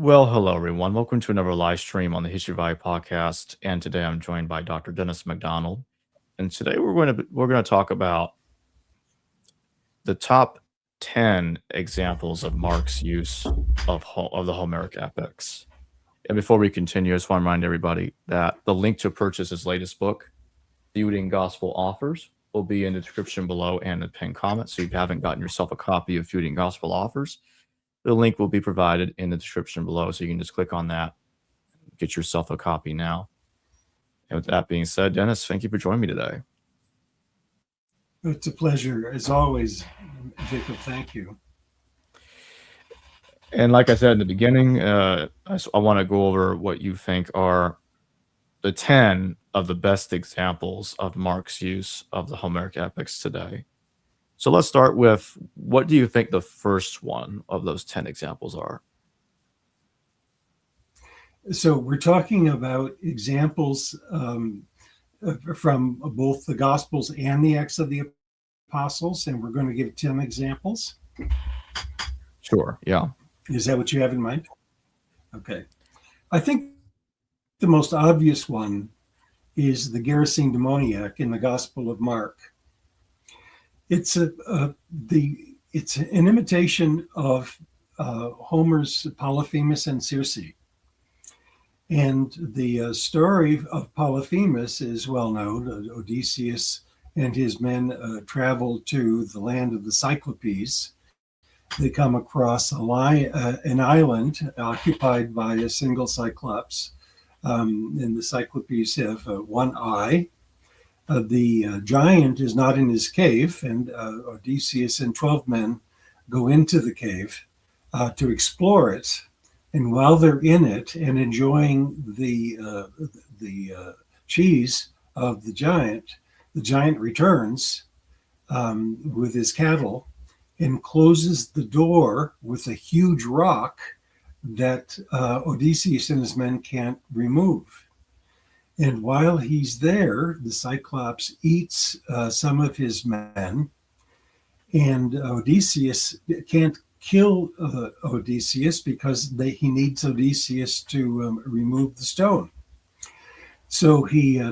Well, hello everyone. Welcome to another live stream on the History of AI podcast. And today I'm joined by Dr. Dennis MacDonald. And today we're going to talk about the top 10 examples of Mark's use of the Homeric epics. And before we continue, I just want to remind everybody that the link to purchase his latest book, Feuding Gospel Offers, will be in the description below and the pinned comment. So if you haven't gotten yourself a copy of Feuding Gospel Offers, the link will be provided in the description below. So you can just click on that, get yourself a copy now. And with that being said, Dennis, thank you for joining me today. It's a pleasure, as always, Jacob. Thank you. And like I said in the beginning, I want to go over what you think are the 10 of the best examples of Mark's use of the Homeric epics today. So let's start with, what do you think the first one of those 10 examples are? So we're talking about examples from both the Gospels and the Acts of the Apostles, and we're going to give 10 examples. Sure, yeah. Is that what you have in mind? Okay. I think the most obvious one is the Gerasene demoniac in the Gospel of Mark. It's an imitation of Homer's Polyphemus and Circe. And the story of Polyphemus is well known. Odysseus and his men travel to the land of the Cyclopes. They come across an island occupied by a single Cyclops. And the Cyclopes have one eye. The giant is not in his cave, and Odysseus and 12 men go into the cave to explore it. And while they're in it and enjoying the cheese of the giant returns with his cattle and closes the door with a huge rock that Odysseus and his men can't remove. And while he's there, the Cyclops eats some of his men, and Odysseus can't kill Odysseus because he needs Odysseus to remove the stone. So he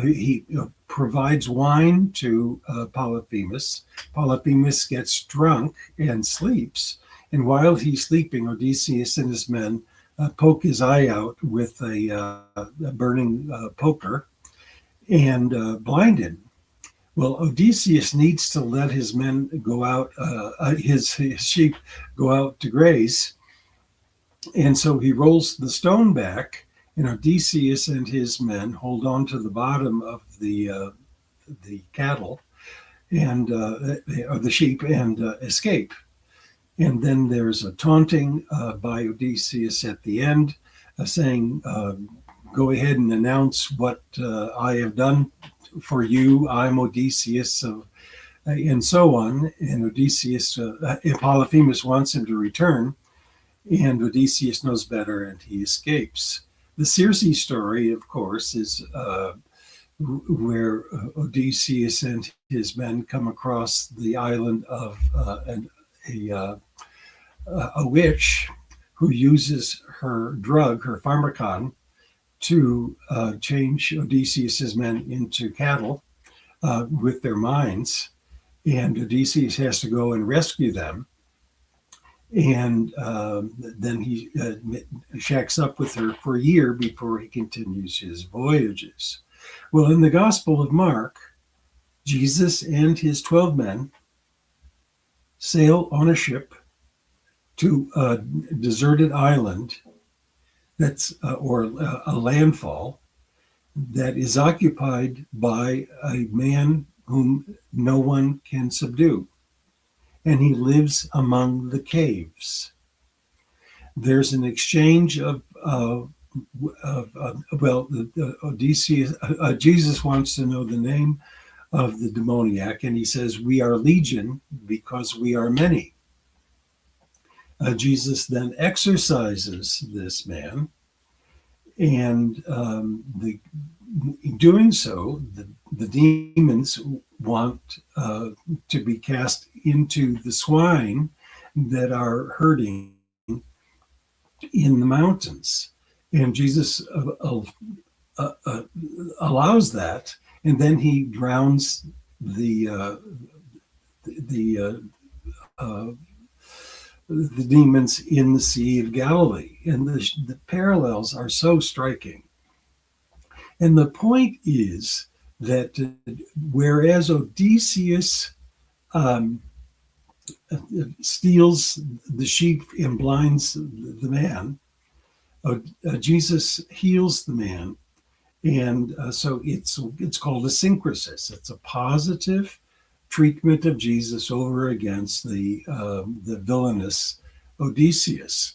he provides wine to Polyphemus. Polyphemus gets drunk and sleeps. And while he's sleeping, Odysseus and his men poke his eye out with a burning poker and blind him. Well, Odysseus needs to let his men go out, his sheep go out to graze. And so he rolls the stone back, and Odysseus and his men hold on to the bottom of the cattle and the sheep and escape. And then there's a taunting by Odysseus at the end, saying, go ahead and announce what I have done for you. I'm Odysseus, and so on. And Odysseus, Polyphemus wants him to return, and Odysseus knows better, and he escapes. The Circe story, of course, is where Odysseus and his men come across the island of a witch who uses her drug, her pharmacon, to change Odysseus's men into cattle with their minds. And Odysseus has to go and rescue them. And then he shacks up with her for a year before he continues his voyages. Well, in the Gospel of Mark, Jesus and his 12 men sail on a ship to a deserted island that's or a landfall that is occupied by a man whom no one can subdue, and he lives among the caves. There's an exchange of Odysseus. Jesus wants to know the name of the demoniac, and he says, "We are legion because we are many." Jesus then exorcises this man, and in doing so, the demons want to be cast into the swine that are herding in the mountains. And Jesus allows that, and then he drowns the demons in the Sea of Galilee. And the parallels are so striking. And the point is that whereas Odysseus steals the sheep and blinds the man, Jesus heals the man. And so it's called a syncresis. It's a positive treatment of Jesus over against the villainous Odysseus.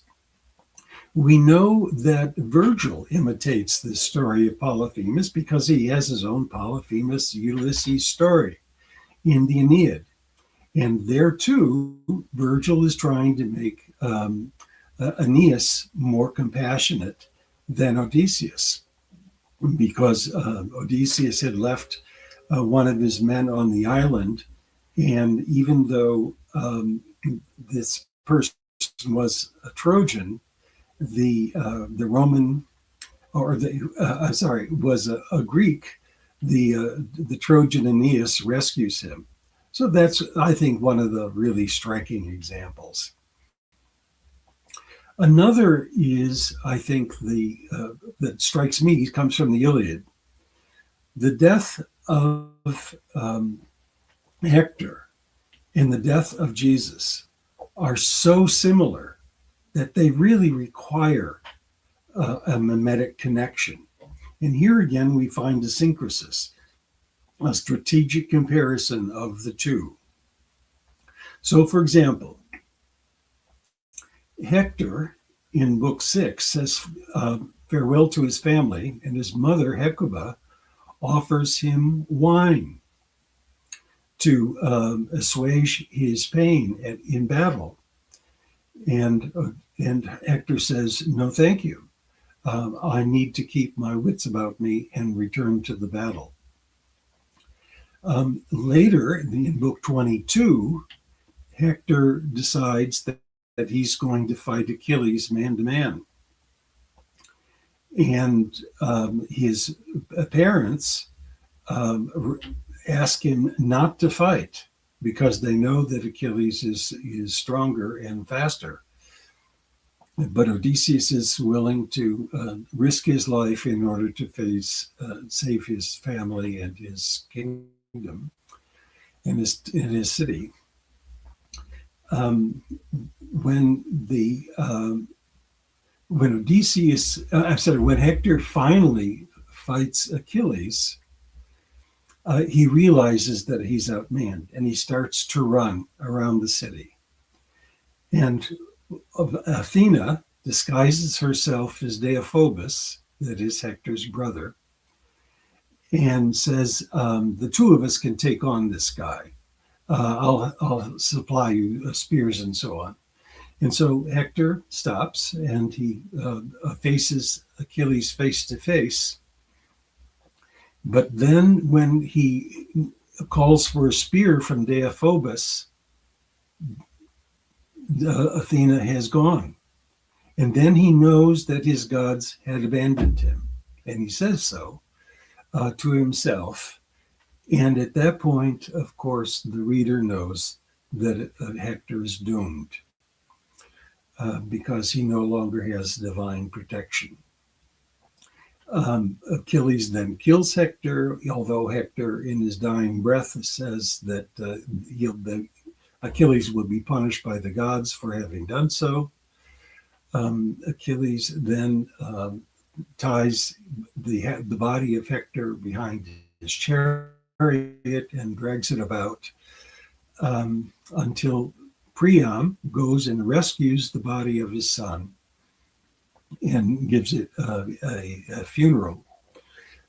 We know that Virgil imitates this story of Polyphemus because he has his own Polyphemus Ulysses story in the Aeneid. And there too, Virgil is trying to make Aeneas more compassionate than Odysseus, because Odysseus had left one of his men on the island. And even though this person was a Trojan, the Roman, or was a Greek, the Trojan Aeneas rescues him. So that's, I think, one of the really striking examples. Another is, I think, that strikes me, comes from the Iliad. The death of Hector and the death of Jesus are so similar that they really require a mimetic connection. And here again, we find a syncresis, a strategic comparison of the two. So, for example, Hector in Book 6 says farewell to his family, and his mother, Hecuba, offers him wine to assuage his pain in battle. And Hector says, no, thank you. I need to keep my wits about me and return to the battle. Later, in Book 22, Hector decides that he's going to fight Achilles man to man. And his parents ask him not to fight because they know that Achilles is stronger and faster. But Odysseus is willing to risk his life in order to save his family and his kingdom and his city. When Hector finally fights Achilles, he realizes that he's outmanned, and he starts to run around the city. And Athena disguises herself as Deiphobus, that is Hector's brother, and says, the two of us can take on this guy. I'll supply you spears and so on. And so Hector stops and he faces Achilles face to face. But then when he calls for a spear from Deiphobus, Athena has gone. And then he knows that his gods had abandoned him. And he says so to himself. And at that point, of course, the reader knows that Hector is doomed because he no longer has divine protection. Achilles then kills Hector, although Hector, in his dying breath, says that Achilles will be punished by the gods for having done so. Achilles then ties the body of Hector behind his chariot and drags it about until Priam goes and rescues the body of his son and gives it a funeral.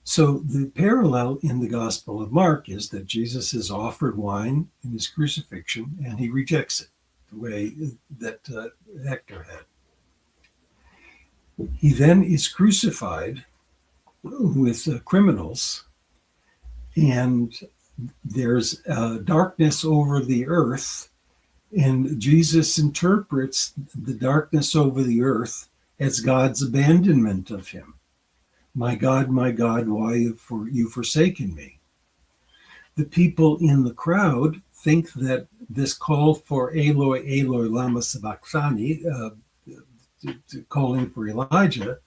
So the parallel in the Gospel of Mark is that Jesus is offered wine in his crucifixion, and he rejects it the way that Hector had. He then is crucified with criminals, and there's darkness over the earth, and Jesus interprets the darkness over the earth as God's abandonment of him. My God, why have you forsaken me? The people in the crowd think that this call for Eloi, Eloi, lama sabachthani, calling for Elijah,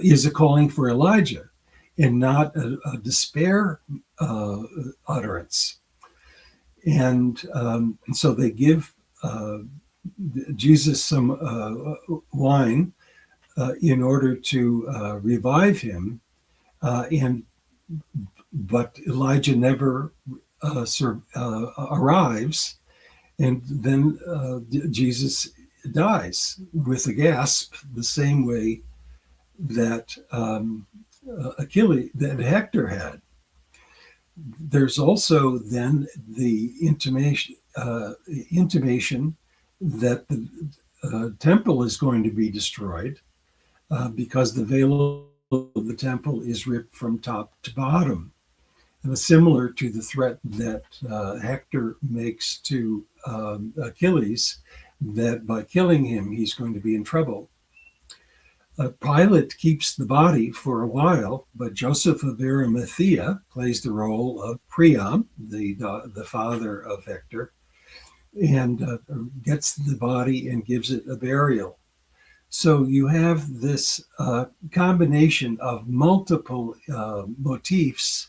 is a calling for Elijah and not a despair utterance. And so they give Jesus some wine in order to revive him, but Elijah never arrives, and then Jesus dies with a gasp, the same way that Hector had. There's also then the intimation that the temple is going to be destroyed because the veil of the temple is ripped from top to bottom. And similar to the threat that Hector makes to Achilles, that by killing him, he's going to be in trouble. Pilate keeps the body for a while, but Joseph of Arimathea plays the role of Priam, the father of Hector, and gets the body and gives it a burial. So you have this combination of multiple motifs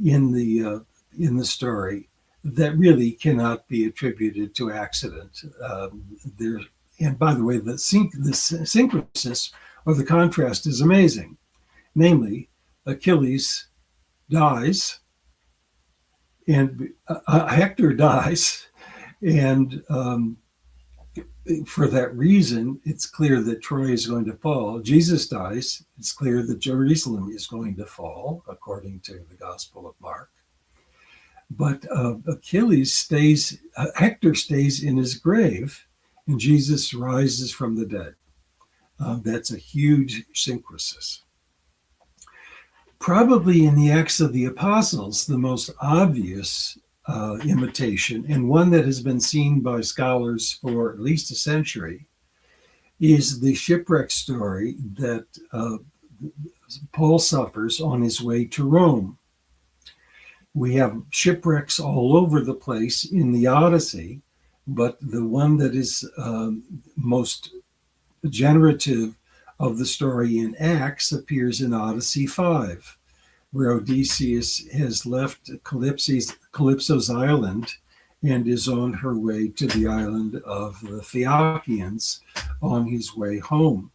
in the story that really cannot be attributed to accident. And by the way, the synchrosis or the contrast is amazing. Namely, Achilles dies, and Hector dies, and for that reason, it's clear that Troy is going to fall. Jesus dies. It's clear that Jerusalem is going to fall, according to the Gospel of Mark. But Hector stays in his grave, and Jesus rises from the dead. That's a huge synchrosis. Probably in the Acts of the Apostles, the most obvious imitation, and one that has been seen by scholars for at least a century, is the shipwreck story that Paul suffers on his way to Rome. We have shipwrecks all over the place in the Odyssey, but the one that is most generative of the story in Acts appears in Odyssey 5, where Odysseus has left Calypso's island and is on her way to the island of the Phaeacians on his way home.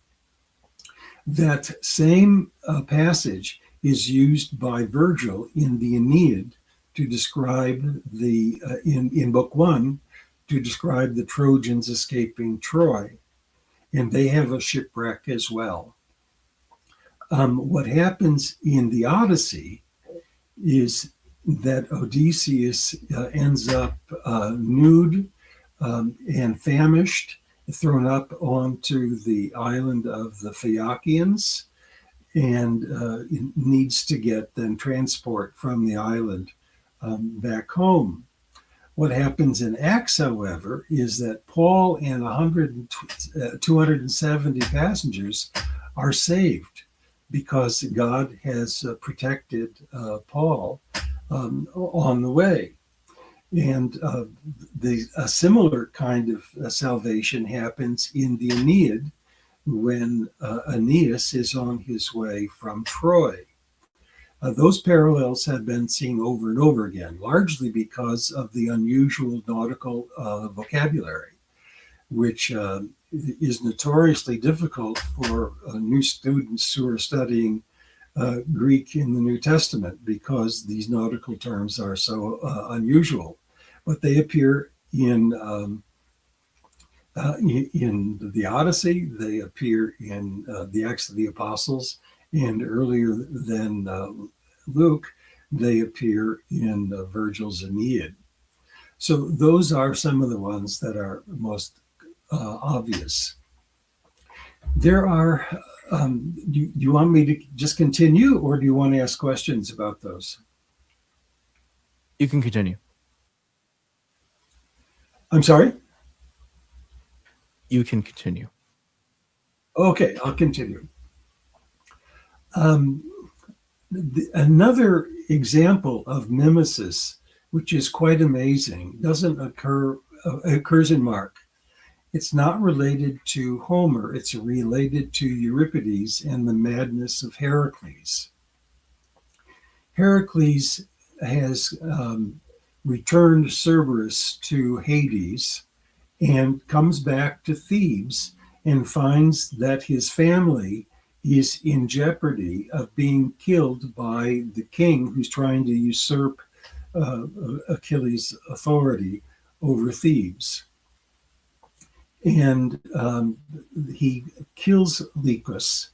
That same passage is used by Virgil in the Aeneid to describe in Book 1, to describe the Trojans escaping Troy. And they have a shipwreck as well. What happens in the Odyssey is that Odysseus ends up nude and famished, thrown up onto the island of the Phaeacians, and needs to get then transport from the island back home. What happens in Acts, however, is that Paul and 270 passengers are saved because God has protected Paul on the way. And a similar kind of salvation happens in the Aeneid when Aeneas is on his way from Troy. Those parallels have been seen over and over again, largely because of the unusual nautical vocabulary, which is notoriously difficult for new students who are studying Greek in the New Testament, because these nautical terms are so unusual. But they appear in the Odyssey, they appear in the Acts of the Apostles, and earlier than Luke, they appear in Virgil's Aeneid. So those are some of the ones that are most obvious. There are, do you want me to just continue, or do you want to ask questions about those? You can continue. I'm sorry? You can continue. Okay, I'll continue. Another example of mimesis, which is quite amazing, occurs in Mark. It's not related to Homer. It's related to Euripides and the madness of Heracles. Heracles has returned Cerberus to Hades and comes back to Thebes and finds that his family is in jeopardy of being killed by the king who's trying to usurp Achilles' authority over Thebes. And he kills Lycus,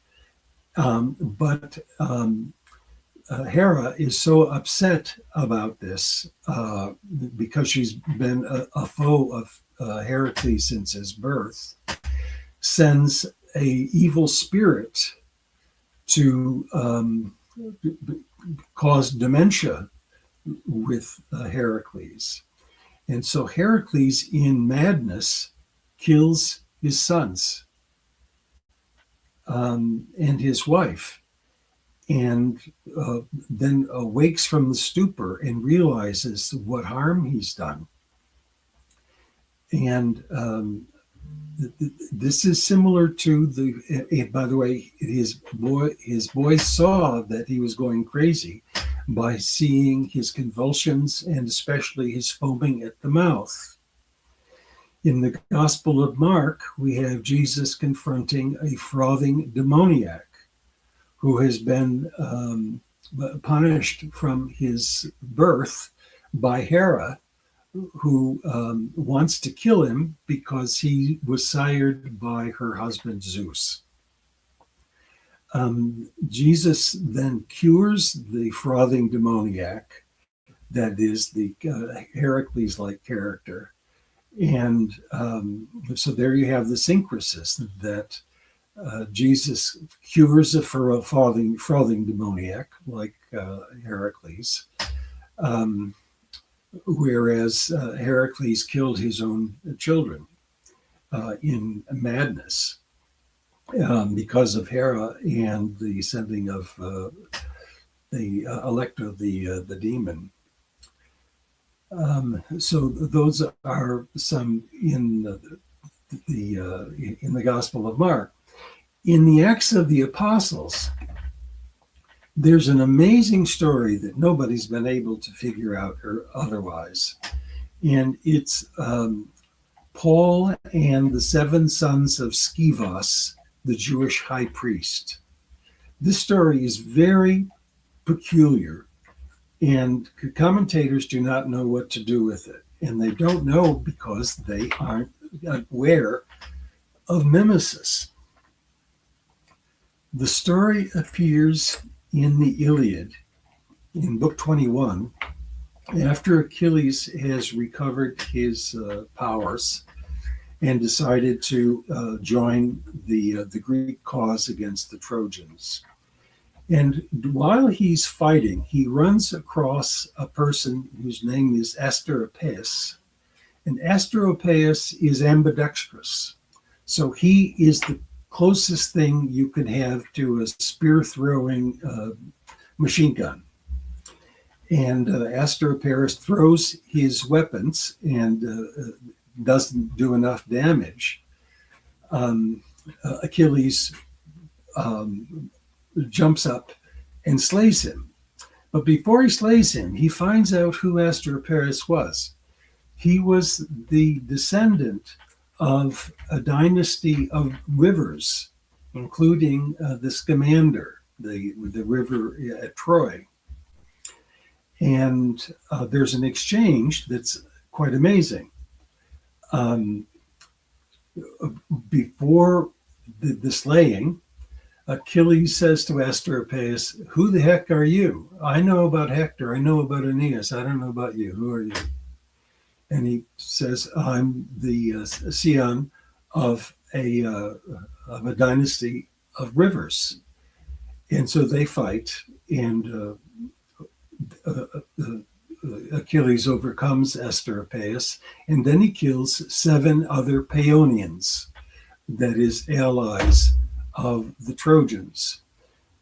but Hera is so upset about this because she's been a foe of Heracles since his birth, sends a evil spirit to cause dementia with Heracles. And so Heracles, in madness, kills his sons and his wife, and then awakes from the stupor and realizes what harm he's done. And this is similar to by the way, his boys saw that he was going crazy by seeing his convulsions and especially his foaming at the mouth. In the Gospel of Mark, we have Jesus confronting a frothing demoniac who has been punished from his birth by Hera, who wants to kill him because he was sired by her husband Zeus. Jesus then cures the frothing demoniac, that is the Heracles-like character. And so there you have the syncresis that Jesus cures a frothing demoniac like Heracles, whereas Heracles killed his own children in madness because of Hera and the sending of the Electro, the demon. So those are some in the Gospel of Mark. In the Acts of the Apostles, there's an amazing story that nobody's been able to figure out or otherwise, and it's Paul and the 7 sons of Sceva, the Jewish high priest. This story is very peculiar, and commentators do not know what to do with it. And they don't know because they aren't aware of mimesis. The story appears in the Iliad in Book 21 after Achilles has recovered his powers and decided to join the Greek cause against the Trojans. And while he's fighting, he runs across a person whose name is Asteropaeus. And Asteropaeus is ambidextrous. So he is the closest thing you could have to a spear-throwing machine gun. And Asteropaeus throws his weapons and doesn't do enough damage. Achilles jumps up and slays him. But before he slays him, he finds out who Asteropaeus was. He was the descendant of a dynasty of rivers, including the Scamander, the river at Troy. And there's an exchange that's quite amazing. Before the slaying, Achilles says to Asteropaeus, "Who the heck are you? I know about Hector. I know about Aeneas. I don't know about you. Who are you?" And he says, "I'm the scion of a dynasty of rivers." And so they fight, and Achilles overcomes Asteropaeus, and then he kills 7 other Paeonians, that is, allies of the Trojans.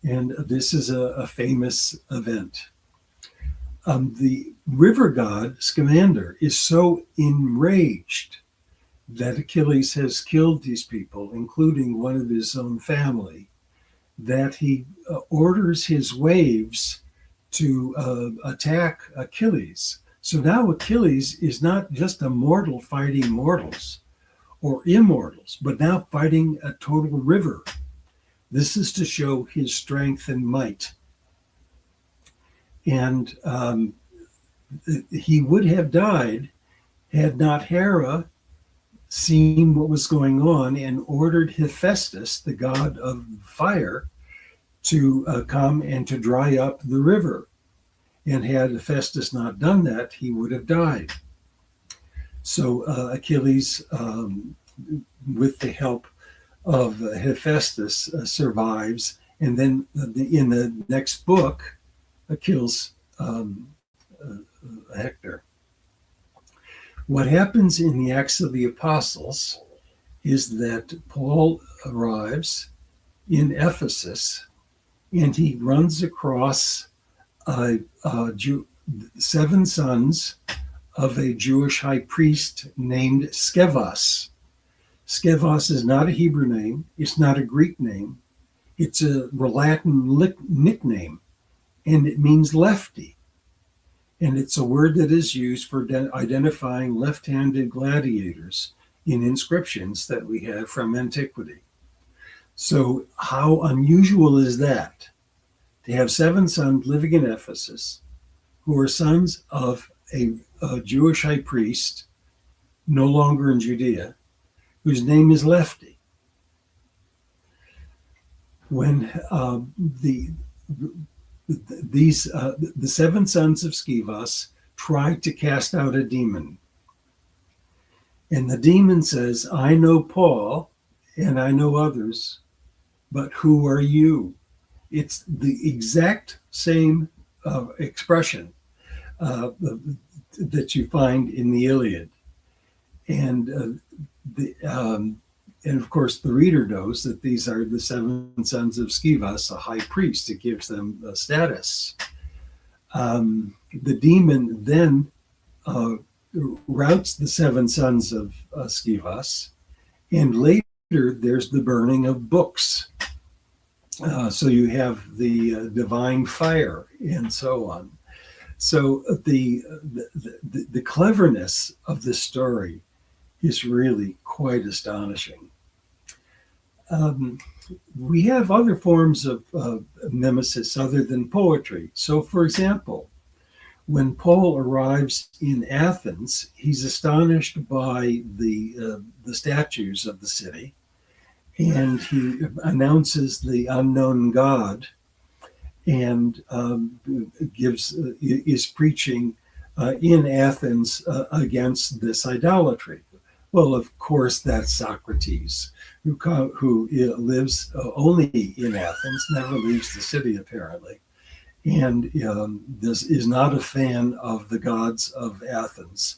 And this is a famous event. The river god Scamander is so enraged that Achilles has killed these people, including one of his own family, that he orders his waves to attack Achilles. So now Achilles is not just a mortal fighting mortals or immortals, but now fighting a total river. This is to show his strength and might. And he would have died had not Hera seen what was going on and ordered Hephaestus, the god of fire, to come and to dry up the river. And had Hephaestus not done that, he would have died. So Achilles, with the help of Hephaestus, survives. And then in the next book, kills Hector. What happens in the Acts of the Apostles is that Paul arrives in Ephesus and he runs across 7 sons of a Jewish high priest named Scevas. Scevas is not a Hebrew name. It's not a Greek name. It's a Latin nickname, and it means lefty. And it's a word that is used for identifying left-handed gladiators in inscriptions that we have from antiquity. So how unusual is that? To have 7 sons living in Ephesus who are sons of a Jewish high priest, no longer in Judea, whose name is Lefty. When the 7 sons of Scevas tried to cast out a demon, and the demon says, "I know Paul and I know others, but who are you?" It's the exact same expression that you find in the Iliad. And of course, the reader knows that these are the 7 sons of Scevas, a high priest. It gives them a status. The demon then routs the 7 sons of Scevas, and later there's the burning of books. So you have the divine fire and so on. So the cleverness of this story is really quite astonishing. We have other forms of nemesis other than poetry. So, for example, when Paul arrives in Athens, he's astonished by the statues of the city, and he announces the unknown God and is preaching in Athens against this idolatry. Well, of course, that's Socrates, who lives only in Athens, never leaves the city apparently, and is not a fan of the gods of Athens.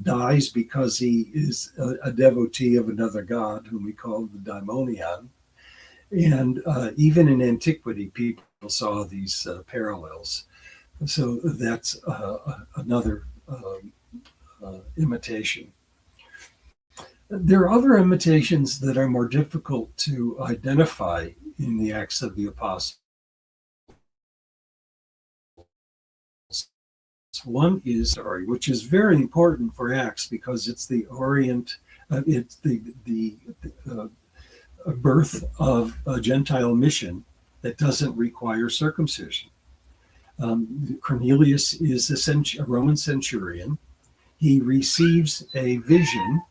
Dies because he is a devotee of another god whom we call the Demoniac. And even in antiquity, people saw these parallels. So that's another imitation. There are other imitations that are more difficult to identify in the Acts of the Apostles. One is story, which is very important for Acts because it's the birth of a Gentile mission that doesn't require circumcision. Cornelius is a Roman centurion. He receives a vision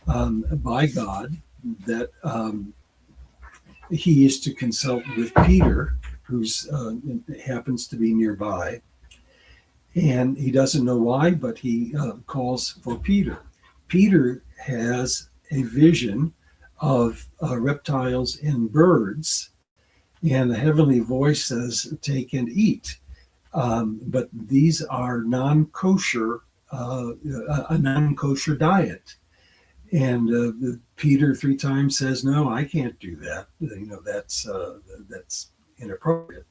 by God that he is to consult with Peter, who happens to be nearby. And he doesn't know why, but he calls for Peter. Peter has a vision of reptiles and birds, and the heavenly voice says, "Take and eat." But these are non-kosher, a non-kosher diet. And Peter 3 times says, "No, I can't do that. That's inappropriate."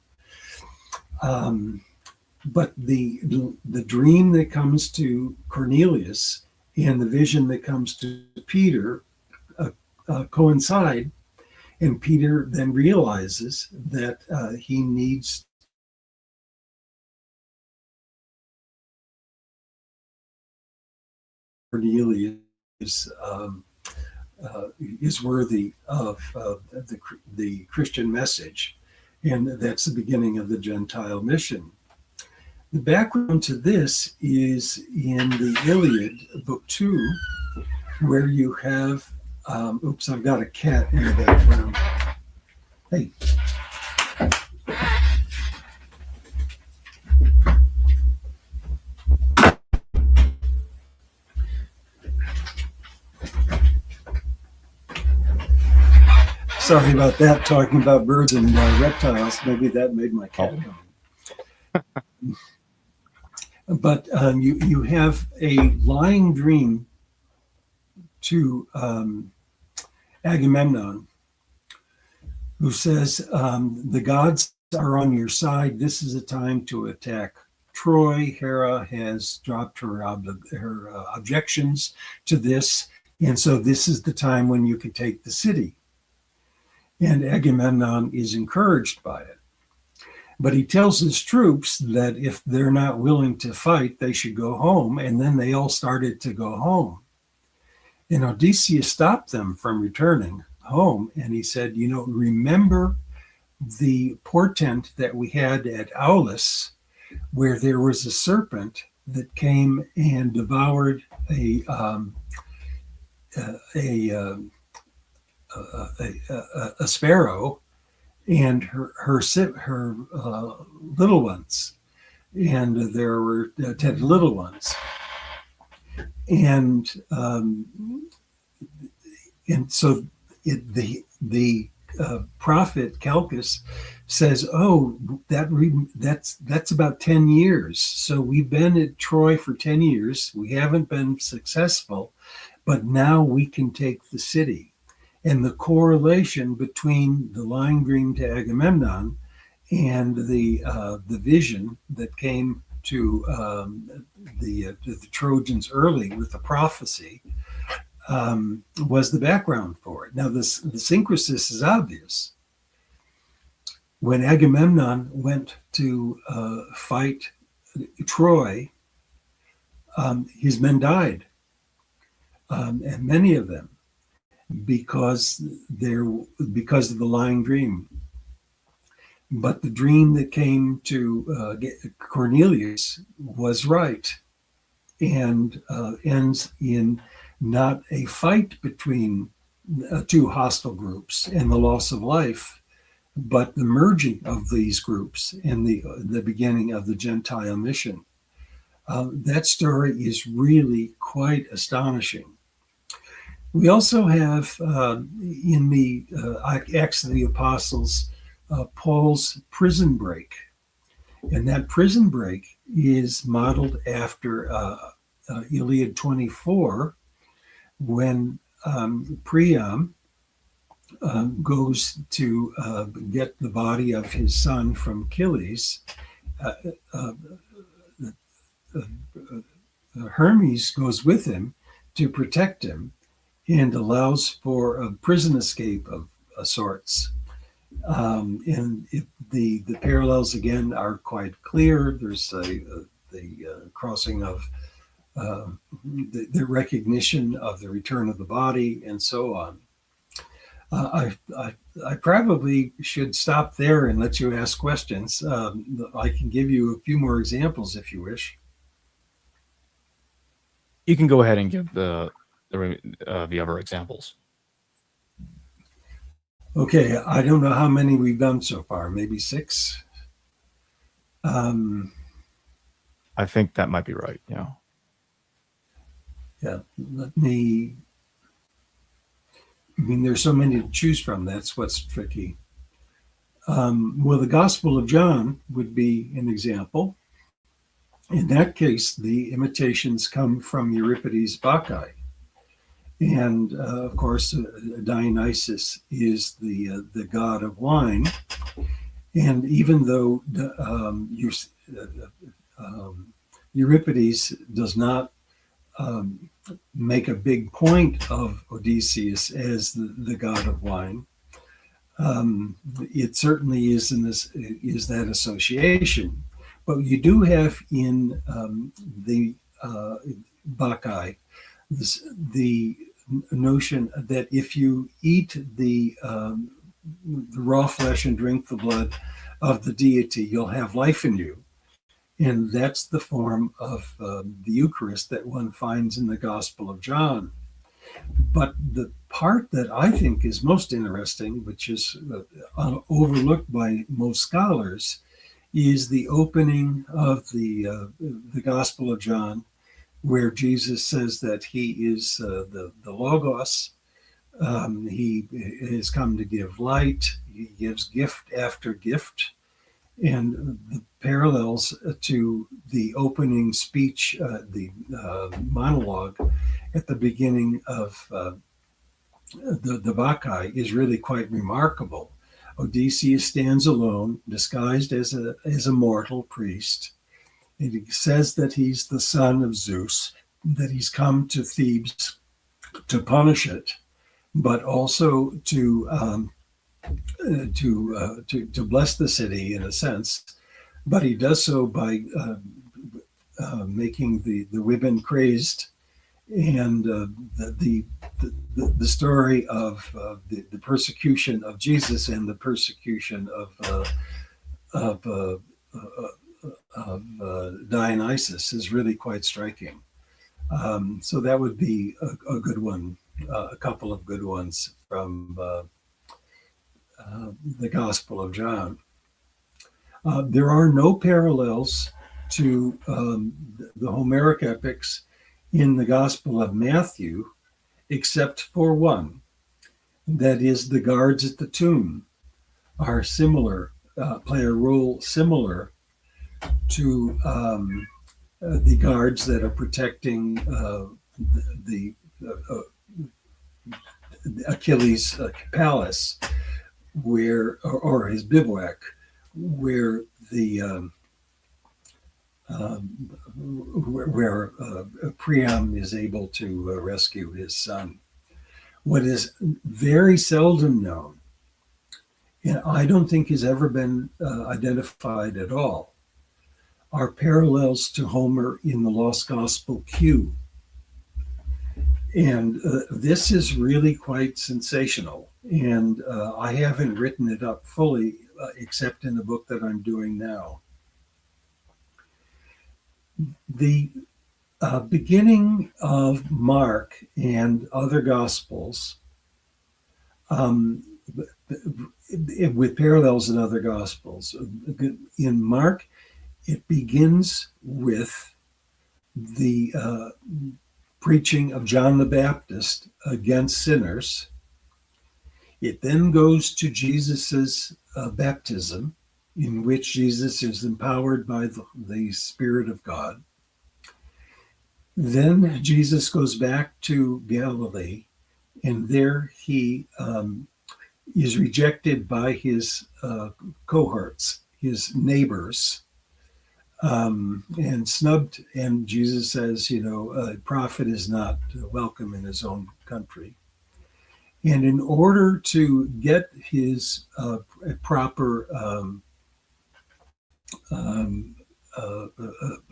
But the dream that comes to Cornelius and the vision that comes to Peter coincide, and Peter then realizes that he needs Cornelius is worthy of the Christian message, and that's the beginning of the Gentile mission. The background to this is in the Iliad, Book 2, where you have, oops, I've got a cat in the background. Hey. Sorry about that, talking about birds and reptiles. Maybe that made my cat come. But you have a lying dream to Agamemnon, who says, the gods are on your side. This is a time to attack Troy. Hera has dropped her objections to this. And so this is the time when you can take the city. And Agamemnon is encouraged by it. But he tells his troops that if they're not willing to fight, they should go home. And then they all started to go home. And Odysseus stopped them from returning home. And he said, remember the portent that we had at Aulis, where there was a serpent that came and devoured a sparrow and her little ones, and there were 10 little ones, and so the prophet Calchas says, "Oh, that's about 10 years. So we've been at Troy for 10 years. We haven't been successful, but now we can take the city." And the correlation between the lying dream to Agamemnon and the vision that came to the Trojans early with the prophecy was the background for it. Now, the synchrosis is obvious. When Agamemnon went to fight Troy, his men died, and many of them, because of the lying dream. But the dream that came to Cornelius was right, and ends in not a fight between two hostile groups and the loss of life, but the merging of these groups and the beginning of the Gentile mission. That story is really quite astonishing. We also have in the Acts of the Apostles, Paul's prison break. And that prison break is modeled after Iliad 24, when Priam goes to get the body of his son from Achilles. Hermes goes with him to protect him and allows for a prison escape of sorts. And the parallels again are quite clear. There's the crossing of the recognition of the return of the body, and so on. I probably should stop there and let you ask questions. I can give you a few more examples if you wish. You can go ahead and give the other examples. Okay, I don't know how many we've done so far, maybe 6. I think that might be right, yeah. Yeah, there's so many to choose from. That's what's tricky. Well, the Gospel of John would be an example. In that case, the imitations come from Euripides' Bacchae. And of course, Dionysus is the god of wine. And even though Euripides does not make a big point of Odysseus as the god of wine, it certainly is is that association. But you do have in the Bacchae the notion that if you eat the raw flesh and drink the blood of the deity, you'll have life in you. And that's the form of the Eucharist that one finds in the Gospel of John. But the part that I think is most interesting, which is overlooked by most scholars, is the opening of the Gospel of John, where Jesus says that he is the Logos. He has come to give light. He gives gift after gift. And the parallels to the opening speech, the monologue at the beginning of the Bacchae is really quite remarkable. Odysseus stands alone, disguised as a mortal priest. And he says that he's the son of Zeus, that he's come to Thebes to punish it, but also to bless the city in a sense. But he does so by making the women crazed, and the story of the persecution of Jesus and the persecution of Dionysus is really quite striking. So that would be a good one, a couple of good ones from the Gospel of John. There are no parallels to the Homeric epics in the Gospel of Matthew, except for one. That is, the guards at the tomb are similar, play a role similar to the guards that are protecting the Achilles' palace, where, or his bivouac, where Priam is able to rescue his son. What is very seldom known, and I don't think has ever been identified at all, are parallels to Homer in the Lost Gospel Q. And this is really quite sensational. And I haven't written it up fully, except in the book that I'm doing now. The beginning of Mark and other Gospels, with parallels in other Gospels, in Mark, it begins with the preaching of John the Baptist against sinners. It then goes to Jesus's baptism, in which Jesus is empowered by the Spirit of God. Then Jesus goes back to Galilee, and there he is rejected by his cohorts, his neighbors, and snubbed. And Jesus says, a prophet is not welcome in his own country. And in order to get his proper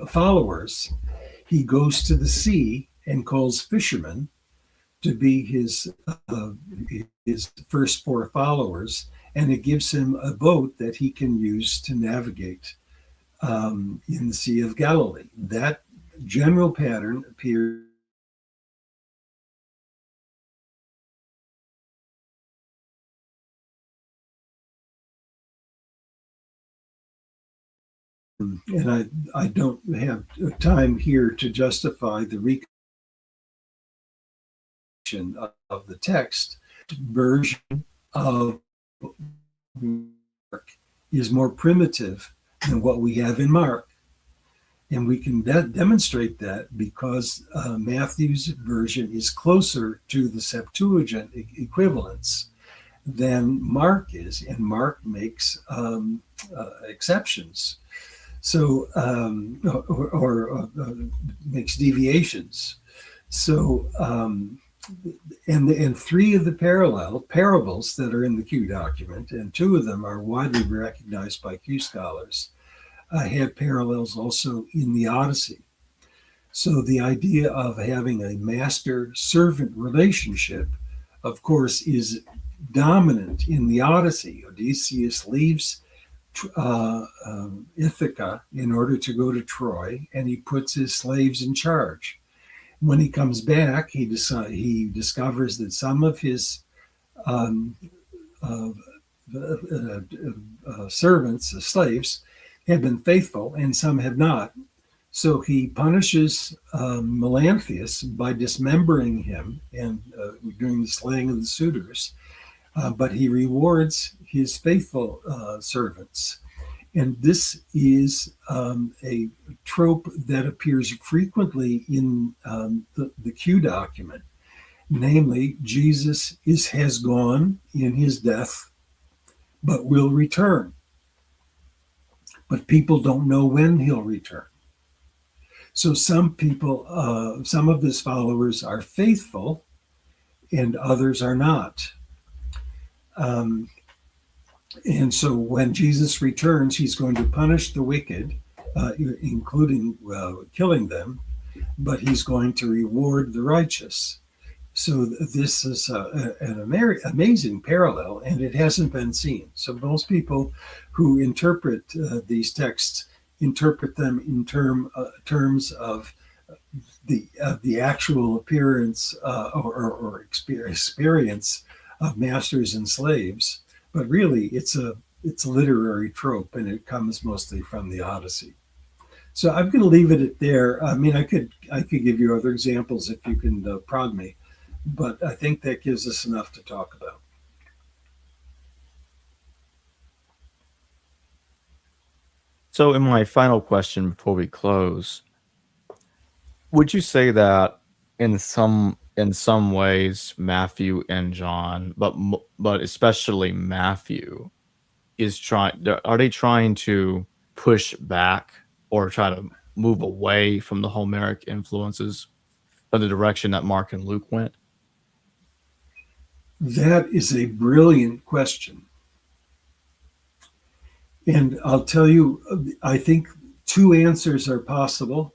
followers, he goes to the sea and calls fishermen to be his first four followers, and it gives him a boat that he can use to navigate in the Sea of Galilee. That general pattern appears and I don't have time here to justify the reconstruction of the text. Version of Mark is more primitive than what we have in Mark. And we can demonstrate that because Matthew's version is closer to the Septuagint equivalents than Mark is, and Mark makes exceptions. So, or makes deviations. So, and three of the parables that are in the Q document, and two of them are widely recognized by Q scholars, have parallels also in the Odyssey. So the idea of having a master-servant relationship, of course, is dominant in the Odyssey. Odysseus leaves Ithaca in order to go to Troy, and he puts his slaves in charge. When he comes back, he discovers that some of his servants, slaves, have been faithful, and some have not. So he punishes Melanthius by dismembering him and doing the slaying of the suitors, but he rewards his faithful servants. And this is a trope that appears frequently in the Q document. Namely, Jesus has gone in his death, but will return. But people don't know when he'll return. So some people, some of his followers are faithful and others are not. And so when Jesus returns, he's going to punish the wicked, including killing them, but he's going to reward the righteous. So this is an amazing parallel, and it hasn't been seen. So most people who interpret these texts interpret them in terms of the actual appearance or experience of masters and slaves, but really it's a literary trope, and it comes mostly from the Odyssey. So I'm going to leave it at there. I mean, I could give you other examples if you can prod me, but I think that gives us enough to talk about. So, in my final question before we close, would you say that in some ways Matthew and John, but especially Matthew, are they trying to push back or try to move away from the Homeric influences from the direction that Mark and Luke went? That is a brilliant question. And I'll tell you, I think two answers are possible.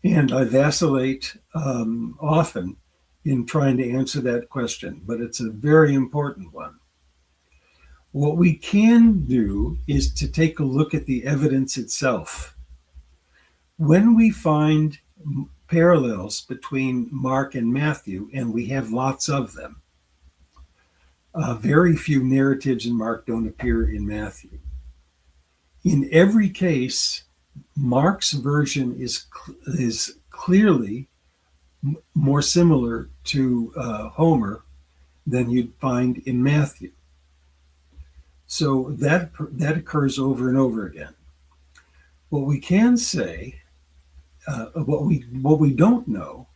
And I vacillate often in trying to answer that question, but it's a very important one. What we can do is to take a look at the evidence itself. When we find parallels between Mark and Matthew, and we have lots of them, very few narratives in Mark don't appear in Matthew. In every case, Mark's version is clearly more similar to Homer than you'd find in Matthew. So that occurs over and over again. What we can say, what we don't know,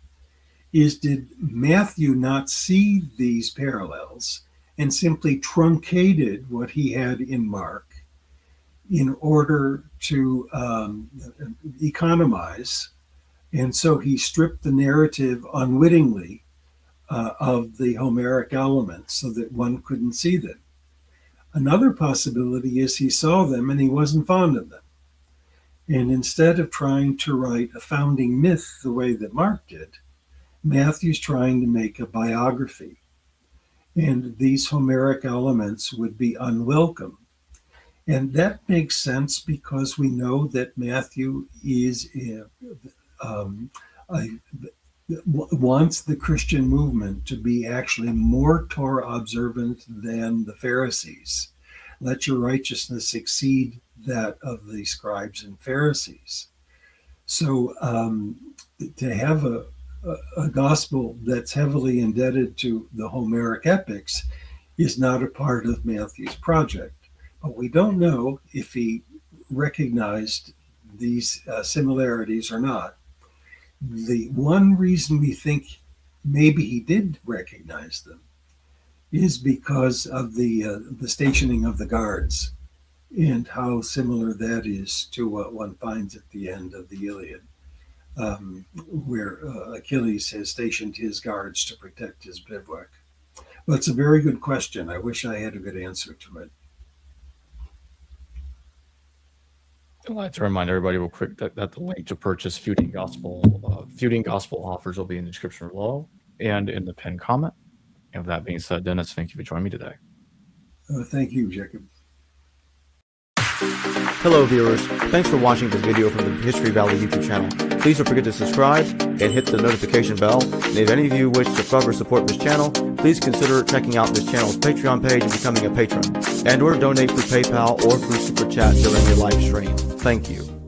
is did Matthew not see these parallels and simply truncated what he had in Mark in order to economize, and so he stripped the narrative unwittingly of the Homeric elements so that one couldn't see them. Another possibility is he saw them and he wasn't fond of them. And instead of trying to write a founding myth the way that Mark did, Matthew's trying to make a biography. And these Homeric elements would be unwelcome. And that makes sense because we know that Matthew is wants the Christian movement to be actually more Torah observant than the Pharisees. Let your righteousness exceed that of the scribes and Pharisees. So to have a gospel that's heavily indebted to the Homeric epics is not a part of Matthew's project. But we don't know if he recognized these similarities or not. The one reason we think maybe he did recognize them is because of the stationing of the guards and how similar that is to what one finds at the end of the Iliad, where Achilles has stationed his guards to protect his bivouac. But it's a very good question. I wish I had a good answer to it. I'd like to remind everybody real quick that the link to purchase Feuding Gospel offers will be in the description below and in the pinned comment. And with that being said, Dennis, thank you for joining me today. Thank you, Jacob. Hello viewers, thanks for watching this video from the History Valley YouTube channel. Please don't forget to subscribe and hit the notification bell. And if any of you wish to further support this channel, please consider checking out this channel's Patreon page and becoming a patron. And or donate through PayPal or through Super Chat during your live stream. Thank you.